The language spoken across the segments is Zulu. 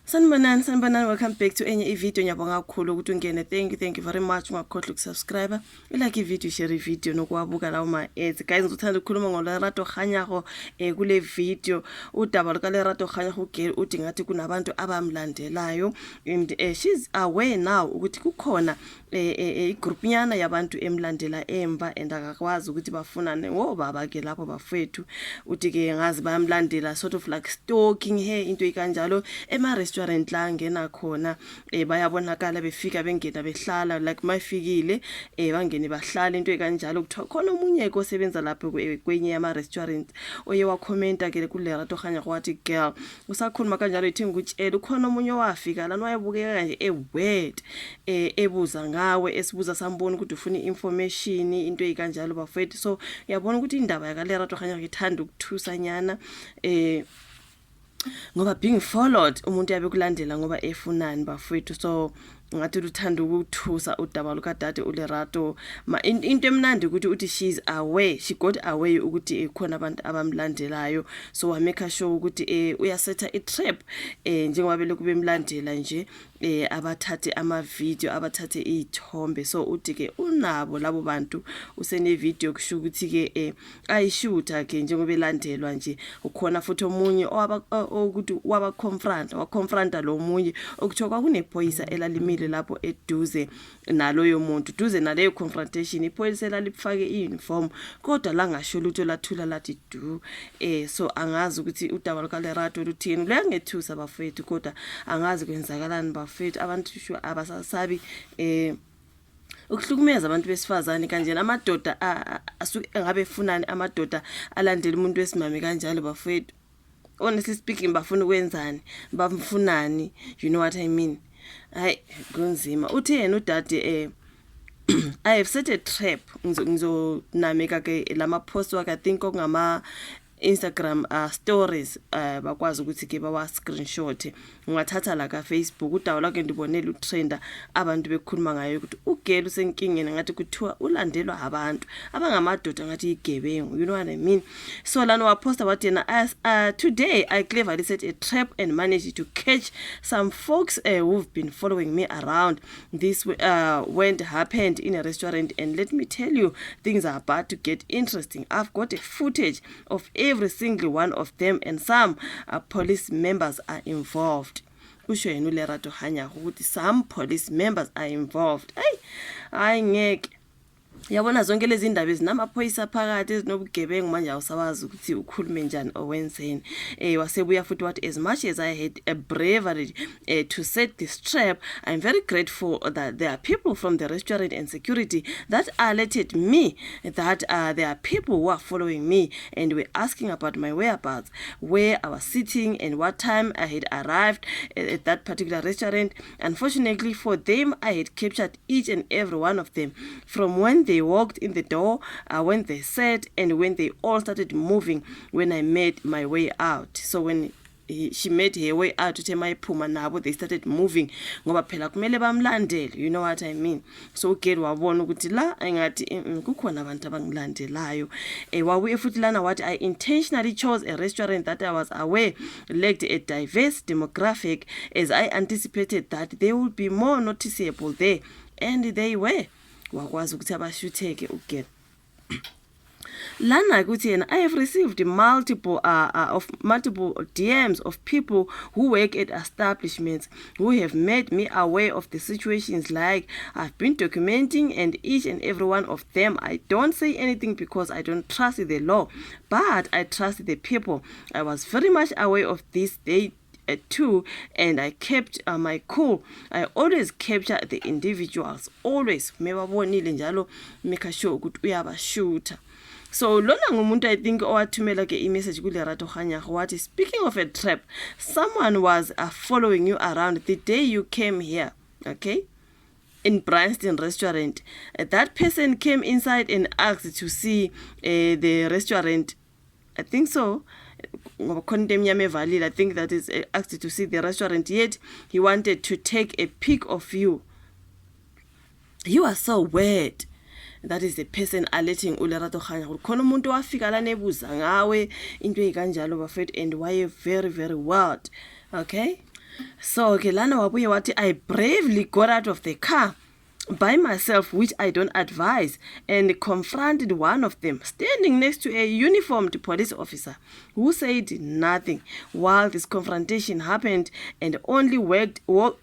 Sanibonani, welcome back to enye video. Ngiyabonga kakhulu ukuthi ungene. Thank you very much. Ungakhohlwa ukusubscribe. Like video, share video nokwabuka lawo ma ads. Guys, ngikuthanda ukukhuluma ngoLerato Kganyago kule video. Udaba lukaLerato Kganyago ugel uthi ngathi kunabantu abamlandelayo and she's aware now ukuthi kukhona igroup nyana yabantu emlandela emva and akakwazi ukuthi bafunane ngobaba ke lapho bafethu. Uthi ke ngazi bayamlandela sort of like stalking her into ikanjalo restaurant la ngena khona bayabonakala befika bengena behlala like mayifikile bangene bahlala into ekanjalo kuthiwa khona umunye osebenza lapho kwenye yama restaurant oye wa commenta ke kuLerato Kganyago wathi girl usakhuluma kanjalo ithi ngikutshela ukhona umunye wafika lana wayebukeka nje word ebuza ngawe esibuza sambona ukuthi ufuna information into ekanjalo bafethu. So yabona ukuthi indaba yakaLerato Kganyago ithanda ukuthusa nyana ngoba being followed umuntu yabe kulandela ngoba efunani bafethu. So ngathi uthanda ukuthusa udaba lukadade uLerato into emnandi ukuthi uthi she's aware, she got aware ukuthi khona abantu abamlandelayo. So wa make sure ukuthi uyasetha a trap njengoba beloku bemlandela nje abathathe ama video abathathe izithombe. So uthi ke unabo labo bantu usene video kusho ukuthi ke ayishoota ke njengoba belandelwa nje. Ukhona futhi omunye ukuthi waba confronta lo munye okuthiwa kwakunephoyisa elalimile lapho eduze naloyo muntu duze naleyo confrontation. Iphoyisa elalifake iuniform kodwa la ngasho lutho lathula lathi du so angazi ukuthi udaba lukaLerato luthini luyangethusa bafethu kodwa angazi kwenzakalani bafethu. Abantu sho abasasabi ukuhlukumeza abantu besifazane kanjena amadoda asuke ngabe funani amadoda alandela umuntu wesimame kanjalo bafethu. Honestly speaking bafuna ukwenzani bamfunani, you know what I mean. Hayi kunzima. Uthi yena udade I have set a trap ngizonameka ke lama post wakhe I think okungama Instagram stories bakwazi ukuthi ke bawa screenshot ngathatha la ka Facebook udawu lakhe ndibonela utrenda abantu bekhuluma ngayo ukuthi ugel usenkingeni ngathi kuthiwa ulandelwa abantu abangamadoda ngathi igebengu, you know what I mean. So lana wa poster wathi yena today I cleverly set a trap and managed to catch some folks who've been following me around. This happened in a restaurant and let me tell you things are about to get interesting. I've got a footage of every single one of them and some police members are involved. Usho yena uLerato Kganyago ukuthi some police members are involved. Hayi ngeke yabona zonke lezi indaba ezinamaphoyisa phakathi ezinobugebengu manje awusawazi ukuthi ukhulume njani owenzeni. Wasebuya futhi wathi as much as I had a bravery to set this trap, I'm very grateful that there are people from the restaurant and security that alerted me that there are people who are following me and were asking about my whereabouts, where I was sitting and what time I had arrived at that particular restaurant. Unfortunately for them, I had captured each and every one of them from when they walked in the door, when they sat, and when they all started moving when I made my way out. So when she made her way out to emayiphuma nabo they started moving ngoba phela kumele bamlandele, you know what I mean. So ugel wabona ukuthi la engathi kukhona abantu abangilandelayo. Wabuye futhi lana wathi I intentionally chose a restaurant that I was aware lacked a diverse demographic as I anticipated that they would be more noticeable there, and they were. Wakwazi ukuthi abashutheke ugel lana ukuthi yena I have received multiple DMs of people who work at establishments who have made me aware of the situations like I've been documenting, and each and every one of them I don't say anything because I don't trust the law, but I trust the people. I was very much aware of this too, and I kept my cool. I always capture the individuals, always mebabonile njalo make sure ukuthi uyabashuta. So lona ngumuntu I think owathumela ke imessage kuLerato Kganyago wathi speaking of a trap, someone was following you around the day you came here, okay, in Bryanston restaurant. That person came inside and asked to see the restaurant, I think so. I think that is asked to see the restaurant, yet he wanted to take a pic of you. You are so weird. That is the person alerting uLerato Kganyago khona umuntu wafika la nebuza ngawe into ekanjalo bafethu and why very very wild. Okay, So ke lana wabuye wathi I bravely got out of the car by myself, which I don't advise, and confronted one of them standing next to a uniformed police officer who said nothing while this confrontation happened and only walked away,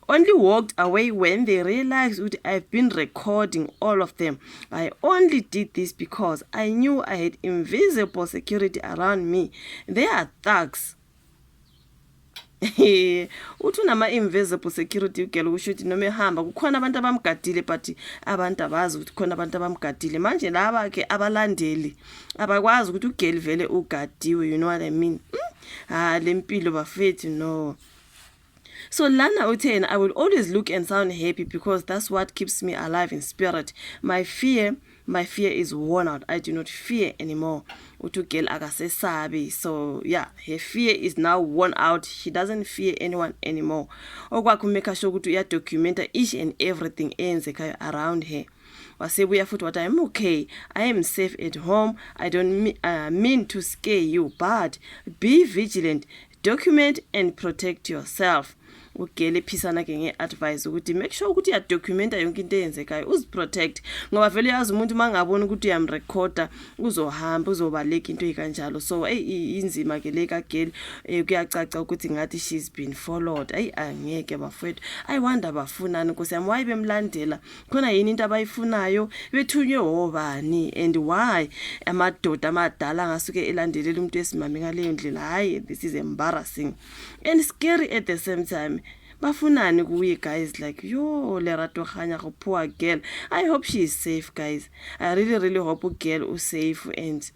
only walked away when they realized that I've been recording all of them. I only did this because I knew I had invisible security around me. They are thugs. Uthi unama-invisible security ugela ukusho ukuthi noma ehamba kukhona abantu abamgadile but abantu abazi ukuthi khona abantu abamgadile. Manje laba-ke abalandeli abakwazi ukuthi ugeli vele ugadiwe, you know what I mean? Le mpilo bafethu no. So lana uthena, I will always look and sound happy because that's what keeps me alive in spirit. My fear is worn out. I do not fear anymore. Utugel akasesabi. So yeah, her fear is now worn out. She doesn't fear anyone anymore. Okwakumeka sure ukuthi uyadocumenta each and everything eyenzekayo around her. Wasebuya futhi wathi I'm okay. I am safe at home. I don't mean to scare you, but be vigilant. Document and protect yourself. Ugele phisana ke ngeadvice ukuthi make sure ukuthi uyadocumenta yonke into eyenzekayo, uziprotect ngoba vele yazi umuntu mangabona ukuthi uyamrecorda uzohamba uzobaleka into ekanjalo. So inzima ke le kageli kuyacaca ukuthi ngathi she's been followed. Angeke bafowethu, I wonder bafunani Nkosi yami, why bemlandela, khona yini into abayifunayo, bethunywe obani and why amadoda amadala ngasuke elandelela umuntu wesimami ngaleyo ndlela. Hayi, this is embarrassing and scary at the same time. Bafunani kuye guys, like yo Lerato Kganyago, poor girl. I hope she is safe guys. I really hope girl is safe and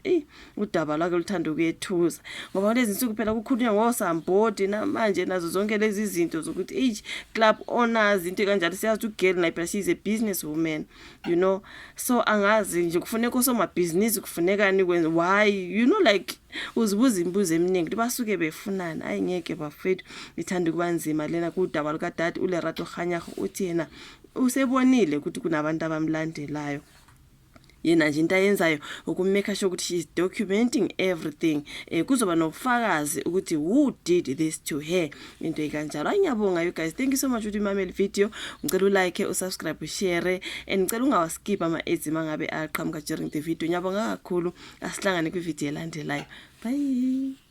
udaba lwakhe luthanda ukuyethuza ngoba lezi insuku phela kukhulunywa ngosambodi namanje nazo zonke lezi zinto zokuthi club owners into kanjalo. Siyazi ukuthi girl nayo phela she is a business woman, you know. So angazi nje kufuneka osomabhizinisi kufunekani kwenza, why, you know, like uzibuza imbuzo eminingi basuke befunana. Ngeke bafethu ithanda kuba nzima lena kudaba lukadade uLerato Kganyago. Uthi yena usebonile ukuthi kunabantu abamlandelayo, yena nje into ayenzayo ukumake sure ukuthi she is documenting everything. Kuzoba nobufakazi ukuthi who did this to her, into ekanjalo. Ngiyabonga you guys, thank you so much ukuthi imameli video. Ngicela ulike, usubscribe, ushare and ngicela ungawaskip ama-ads mangabe aqhamuka during the video. Ngiyabonga kakhulu, asihlangane kwivideo elandelayo. Bye.